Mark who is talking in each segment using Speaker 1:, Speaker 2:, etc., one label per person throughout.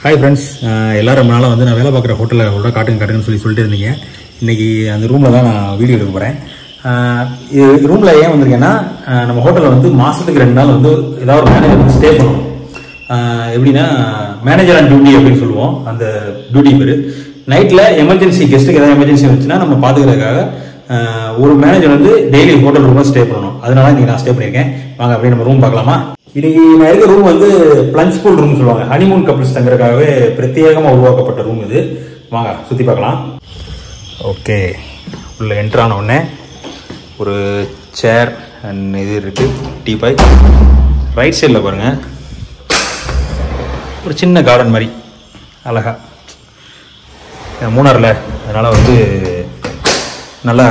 Speaker 1: Hi friends, எல்லாரும் ரொம்ப நாளாக வந்து நான் வேலை பார்க்குற ஹோட்டலில் காட்டுங்கன்னு சொல்லிட்டு இருந்தீங்க. இன்றைக்கி அந்த ரூமில் தான் நான் வீடியோ எடுக்க போகிறேன். இது ரூமில் ஏன் வந்திருக்கேன்னா, நம்ம ஹோட்டலில் வந்து மாதத்துக்கு 2 நாள் வந்து ஏதாவது ஒரு மேனேஜர் வந்து ஸ்டே பண்ணுவோம். எப்படின்னா மேனேஜர் அண்ட் டியூட்டி அப்படின்னு சொல்லுவோம். அந்த டியூட்டி பேர் நைட்டில் எமர்ஜென்சி கெஸ்ட்டுக்கு ஏதாவது எமர்ஜென்சி வந்துச்சுன்னா நம்ம பார்த்துக்கிறதுக்காக ஒரு மேனேஜர் வந்து டெய்லி ஹோட்டல் ரூமில் ஸ்டே பண்ணணும். அதனால இன்றைக்கி நான் ஸ்டே பண்ணியிருக்கேன். வாங்க அப்படியே நம்ம ரூம் பார்க்கலாமா? இன்னைக்கு நான் இருக்க ரூம் வந்து பிளஞ்ச் பூல் ரூம் சொல்லுவாங்க. ஹனிமூன் கப்பிள்ஸ் தங்குறதுக்காகவே பிரத்யேகமாக உருவாக்கப்பட்ட ரூம் இது. வாங்க சுற்றி பார்க்கலாம். ஓகே, உள்ள என்ட்ரு ஆன உடனே ஒரு சேர் அண்ட் இது இருக்குது, டீபாய். ரைட் சைடில் பாருங்கள், ஒரு சின்ன கார்டன் மாதிரி அழகா. மூணாரில் அதனால் வந்து நல்லா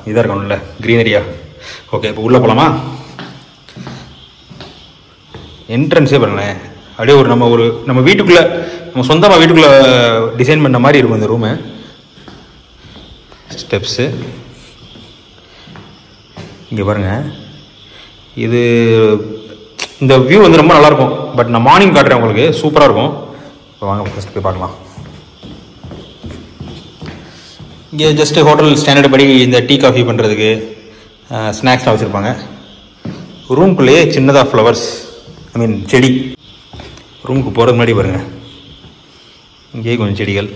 Speaker 1: இதாக இருக்கணும்ல, க்ரீனரியா. ஓகே, இப்போ உள்ளே போகலாமா? என்ட்ரன்ஸே பாருங்களேன், அப்படியே நம்ம வீட்டுக்குள்ளே, நம்ம சொந்தமாக வீட்டுக்குள்ளே டிசைன் பண்ண மாதிரி இருக்கும் இந்த ரூமு. ஸ்டெப்ஸு இங்கே பாருங்கள். இது இந்த வியூ வந்து ரொம்ப நல்லாயிருக்கும். பட் நான் மார்னிங் காட்டுறேன் உங்களுக்கு, சூப்பராக இருக்கும். இப்போ வாங்க ஃபஸ்ட்டு போய் பார்க்கலாம். இங்கே ஜஸ்ட்டு ஹோட்டல் ஸ்டாண்டர்டு படி இந்த டீ காஃபி பண்ணுறதுக்கு ஸ்நாக்ஸ்லாம் வச்சுருப்பாங்க. ரூம்குள்ளேயே சின்னதாக ஃப்ளவர்ஸ், செடி. ரூமுக்கு போகிறது முன்னாடி பாருங்கள், இங்கேயே கொஞ்சம் செடிகள்.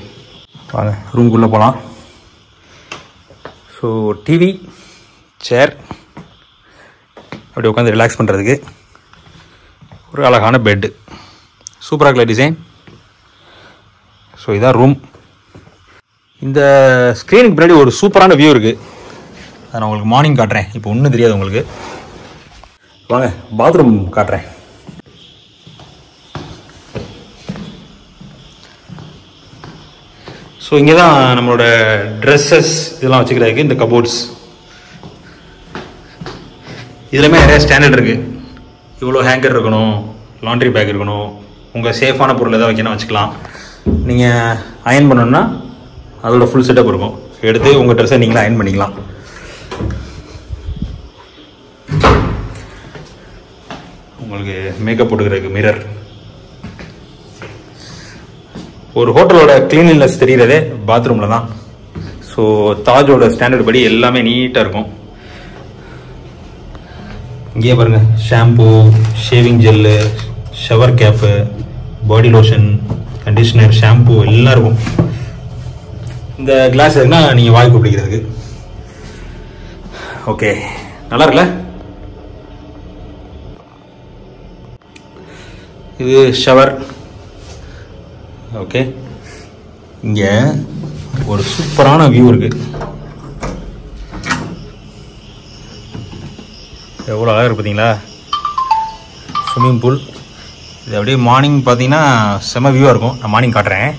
Speaker 1: வாங்க ரூமுக்குள்ளே போகலாம். ஸோ டிவி, சேர், அப்படி உட்காந்து ரிலாக்ஸ் பண்ணுறதுக்கு ஒரு அழகான பெட்டு, சூப்பராக இருக்கல டிசைன். ஸோ இதான் ரூம். இந்த ஸ்க்ரீனுக்கு பின்னாடி ஒரு சூப்பரான வியூ இருக்குது. அதை நான் உங்களுக்கு மார்னிங் காட்டுறேன். இப்போ ஒன்றும் தெரியாது உங்களுக்கு. வாங்க பாத்ரூம் காட்டுறேன். ஸோ இங்கே தான் நம்மளோட ட்ரெஸ்ஸஸ் இதெல்லாம் வச்சுக்கிறதுக்கு இந்த கபோர்ட்ஸ். இதுலையுமே நிறைய ஸ்டாண்டர்ட் இருக்குது. இவ்வளோ ஹேங்கர் இருக்கணும், லாண்ட்ரி பேக் இருக்கணும், உங்கள் சேஃபான பொருள் எதாவது வைக்கணும் வச்சுக்கலாம். நீங்கள் அயன் பண்ணணுன்னா அதோட ஃபுல் செட்டப் இருக்கும். எடுத்து உங்கள் ட்ரெஸ்ஸை நீங்களே அயன் பண்ணிக்கலாம். உங்களுக்கு மேக்கப் போட்டுக்கிறதுக்கு மிரர். ஒரு ஹோட்டலோட கிளீனினஸ் தெரிகிறதே பாத்ரூமில் தான். ஸோ தாஜோட ஸ்டாண்டர்ட் படி எல்லாமே நீட்டாக இருக்கும். இங்கேயே பாருங்கள், shampoo, shaving gel, shower cap, body lotion, conditioner, shampoo எல்லாம் இருக்கும். இந்த கிளாஸ் இருந்தால் நீங்கள் வாய்ப்பு பிடிக்கிறதுக்கு. ஓகே, நல்லா இருக்குல்ல? இது ஷவர். ஓகே, இங்கே ஒரு சூப்பரான வியூ இருக்குது. எவ்வளோ அழகாக இருக்குது பார்த்தீங்களா? Swimming pool. இது அப்படியே மார்னிங் பார்த்தீங்கன்னா செம வியூவாக இருக்கும். நான் மார்னிங் காட்டுறேன்.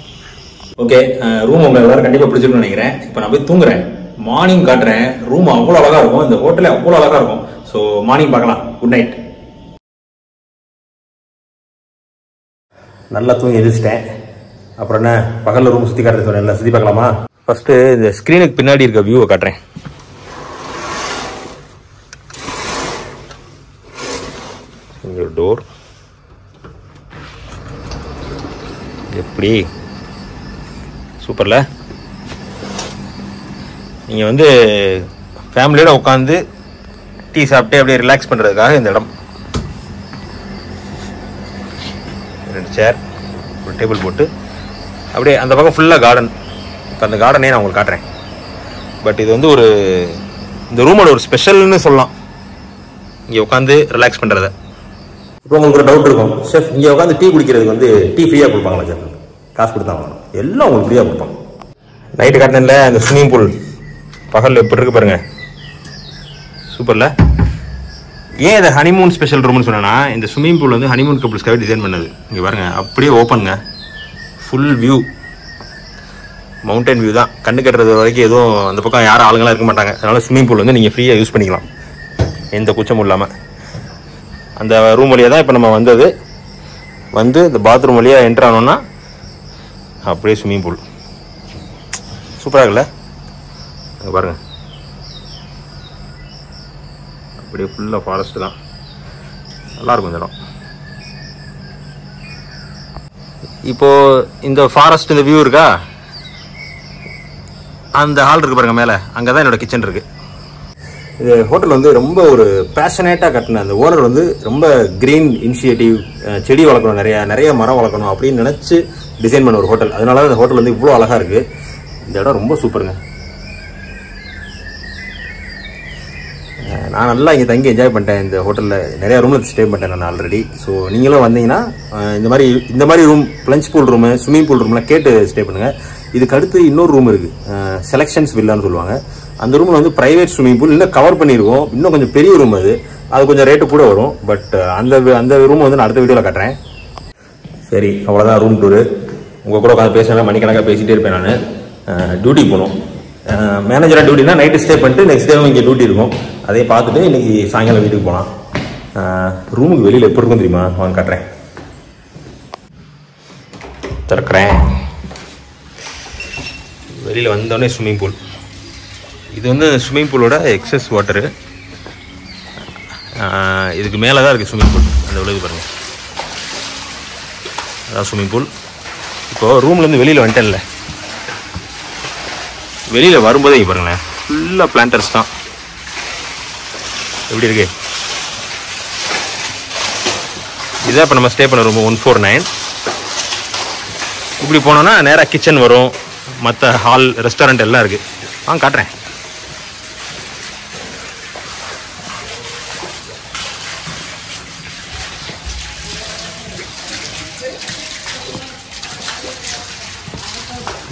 Speaker 1: ஓகே, ரூம் உங்களை எல்லாரும் கண்டிப்பாக பிடிச்சிருக்குன்னு நினைக்கிறேன். இப்போ நான் போய் தூங்குறேன். மார்னிங் காட்டுறேன். ரூம் அவ்வளோ அழகாக இருக்கும், இந்த ஹோட்டலே அவ்வளோ அழகாக இருக்கும். ஸோ மார்னிங் பார்க்கலாம். Good night. நல்லா தூங்கி எதிர்ச்சிட்டேன். அப்புறம் என்ன, பகலில் ரூம் சுற்றி காட்டுறது சொன்னேன், எல்லாம் சுற்றி பார்க்கலாமா? ஃபஸ்ட்டு இந்த ஸ்க்ரீனுக்கு பின்னாடி இருக்க வியூவை காட்டுறேன். இங்கே ஒரு டோர். எப்படி சூப்பரில்? நீங்கள் வந்து ஃபேமிலியோடு உட்காந்து டீ சாப்பிட்டு அப்படியே ரிலாக்ஸ் பண்ணுறதுக்காக இந்த இடம். 2 சேர், ஒரு டேபிள் போட்டு அப்படியே அந்த பக்கம் ஃபுல்லாக கார்டன். இப்போ அந்த கார்டனே நான் உங்களுக்கு காட்டுறேன். பட் இது வந்து இந்த ரூமோட ஒரு ஸ்பெஷல்னு சொல்லலாம், இங்கே உட்காந்து ரிலாக்ஸ் பண்ணுறத. இப்போ உங்களுக்கு ஒரு டவுட் இருக்கும், ஷெஃப் இங்கே உட்காந்து டீ குடிக்கிறதுக்கு வந்து டீ ஃப்ரீயாக கொடுப்பாங்களா ஷெஃப்? காசு கொடுத்தா வாங்கணும், எல்லாம் உங்களுக்கு ஃப்ரீயாக கொடுப்பாங்க. நைட்டு காட்டினில் அந்த ஸ்விம்மிங் பூல் பகலில் எப்படி இருக்கு பாருங்கள், சூப்பரில். ஏன் இதை ஹனிமூன் ஸ்பெஷல் ரூம்னு சொன்னேன்னா, இந்த ஸ்விம்மிங் பூல் வந்து ஹனிமூன் கப்புள்ஸ்க்காக டிசைன் பண்ணது. இங்கே பாருங்கள், அப்படியே ஓப்பனுங்க, ஃபுல் வியூ, மவுண்டன் வியூ தான். கண்ணு கட்டுறது வரைக்கும் எதுவும் அந்த பக்கம் யாரும் ஆளுங்களாம் இருக்க மாட்டாங்க. அதனால் ஸ்விம்மிங் பூல் வந்து நீங்கள் ஃப்ரீயாக யூஸ் பண்ணிக்கலாம், எந்த குச்சமும் இல்லாமல். அந்த ரூம் வழியாக தான் இப்போ நம்ம வந்தது. வந்து இந்த பாத்ரூம் வழியாக என்ட்ரு ஆனோன்னா அப்படியே ஸ்விம்மிங் பூல். சூப்பராக இருக்குல்ல? அங்கே பாருங்கள், அப்படியே ஃபுல்லாக ஃபாரஸ்ட்டு தான். நல்லாயிருக்கும் இந்த இடம். இப்போது இந்த ஃபாரஸ்ட் இந்த வியூ இருக்கா, அந்த ஹால் இருக்குது பாருங்கள் மேலே, அங்கே தான் என்னோடய கிச்சன் இருக்குது. இது ஹோட்டல் வந்து ரொம்ப ஒரு பேஷனேட்டாக கட்டின அந்த ஓனர் வந்து ரொம்ப க்ரீன் இனிஷியேட்டிவ், செடி வளர்க்கணும், நிறைய மரம் வளர்க்கணும் அப்படின்னு நினச்சி டிசைன் பண்ண ஒரு ஹோட்டல். அதனால தான் இந்த ஹோட்டல் வந்து இவ்வளோ அழகாக இருக்குது. இந்த இடம் ரொம்ப சூப்பருங்க. நான் நல்லா இங்கே தங்கி என்ஜாய் பண்ணிட்டேன். இந்த ஹோட்டலில் நிறையா ரூமில் ஸ்டே பண்ணிட்டேன் நான் ஆல்ரெடி. ஸோ நீங்களும் வந்தீங்கன்னா இந்த மாதிரி room, lunch pool room, swimming pool ரூம்லாம் கேட்டு ஸ்டே பண்ணுங்கள். இதுக்கு அடுத்து இன்னொரு ரூம் இருக்குது, செலெக்ஷன்ஸ் வில்லான்னு சொல்லுவாங்க. அந்த ரூமில் வந்து ப்ரைவேட் ஸ்விம்மிங் பூல் இன்னும் கவர் பண்ணியிருக்கோம். இன்னும் கொஞ்சம் பெரிய ரூம், அது கொஞ்சம் ரேட்டு கூட வரும். பட் அந்த ரூம் வந்து நான் அடுத்த வீடியோவில் காட்டுறேன். சரி, அவ்வளோதான் ரூம் டூரு. உங்கள் கூட உட்காந்து பேசினா மணிக்கணக்காக பேசிகிட்டே இருப்பேன். நான் டியூட்டி போகணும். மேனேஜராக டியூட்டினா நைட்டு ஸ்டே பண்ணிட்டு நெக்ஸ்ட் டேவும் இங்கே டியூட்டி இருக்கும். அதையும் பார்த்துட்டு இன்றைக்கி சாயங்காலம் வீட்டுக்கு போகலாம். ரூமுக்கு வெளியில் எப்படி இருக்கும் தெரியுமா? வாங்க காட்டுறேன். திறக்கிறேன். வெளியில் வந்தோடனே ஸ்விம்மிங் பூல். இது வந்து ஸ்விம்மிங் பூலோட எக்ஸஸ் வாட்டரு. இதுக்கு மேலே தான் இருக்குது ஸ்விம்மிங் பூல். அந்த விழுது பாருங்கள், அதான் ஸ்விம்மிங் பூல். இப்போது ரூம்லேருந்து வெளியில் வந்துட்டேன்ல, வெளியில் வரும்போதே இங்கே பாருங்களேன், ஃபுல்லாக பிளான்டர்ஸ் தான். எப்படி இருக்கு? இதுதான் இப்போ நம்ம ஸ்டே பண்ண ரூம் 149. இப்படி போனோன்னா நேராக கிச்சன் வரும், மற்ற ஹால், ரெஸ்டாரண்ட் எல்லாம் இருக்குது. காட்டுறேன்.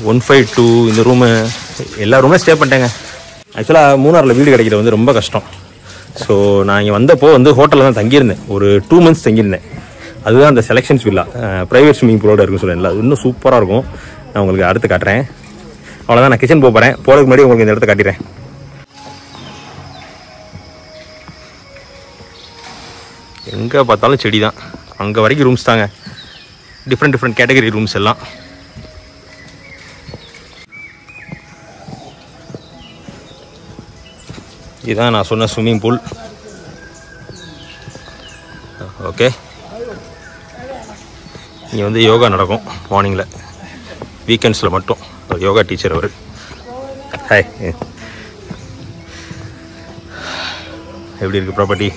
Speaker 1: $152 இந்த ரூமு. எல்லா ரூமே ஸ்டே பண்ணிட்டேங்க. ஆக்சுவலாக மூணாரில் வீடு கிடைக்கிறது வந்து ரொம்ப கஷ்டம். ஸோ நான் இங்கே வந்தப்போ வந்து ஹோட்டலில் தான் தங்கியிருந்தேன். ஒரு 2 months தங்கியிருந்தேன். அதுதான் அந்த செலெக்ஷன்ஸ் வில்லா, ப்ரைவேட் ஸ்விம்மிங் பூலோட இருக்குன்னு சொல்லுவேன். அது இன்னும் சூப்பராக இருக்கும். நான் உங்களுக்கு அடுத்து காட்டுறேன். அவ்வளோதான், நான் கிச்சன் போகிறேன். போகிறதுக்கு முன்னாடி உங்களுக்கு இந்த இடத்த காட்டிடுறேன். எங்கே பார்த்தாலும் செடி தான். அங்கே வரைக்கும் ரூம்ஸ் தாங்க, டிஃப்ரெண்ட் கேட்டகரி ரூம்ஸ் எல்லாம். இதுதான் நான் சொன்ன ஸ்விம்மிங் பூல். ஓகே, இங்கே வந்து யோகா நடக்கும் மார்னிங்கில், வீக்கெண்ட்ஸில் மட்டும். ஒரு யோகா டீச்சர் அவர். ஹாய், எப்படி இருக்குது ப்ராப்பர்ட்டி?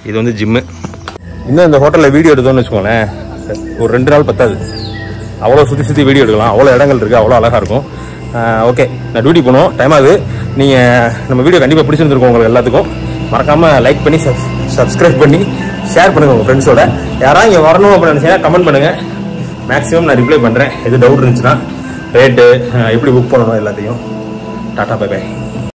Speaker 1: இது வந்து ஜிம்மு. இன்னும் இந்த ஹோட்டலில் வீடியோ எடுத்தோன்னு வச்சுக்கோங்களேன், ஒரு 2 நாள் பத்தாது. அவ்வளோ சுற்றி வீடியோ எடுக்கலாம். அவ்வளோ இடங்கள் இருக்குது, அவ்வளோ அழகாக இருக்கும். ஓகே, நான் டியூட்டி போகணும், டைம் ஆகுது. நீங்கள் நம்ம வீடியோ கண்டிப்பாக பிடிச்சிருந்துருக்கோம். உங்களுக்கு எல்லாத்துக்கும் மறக்காமல் லைக் பண்ணி சப்ஸ்கிரைப் பண்ணி ஷேர் பண்ணுங்கள் உங்கள் ஃப்ரெண்ட்ஸோட. யாராவது இங்கே வரணும் அப்படின்னு நினச்சிங்கன்னா கமெண்ட் பண்ணுங்கள். மேக்ஸிமம் நான் ரிப்ளை பண்ணுறேன். எது டவுட் இருந்துச்சுன்னா, ரேட்டு, எப்படி புக் பண்ணணும் எல்லாத்தையும். Tata, bye by.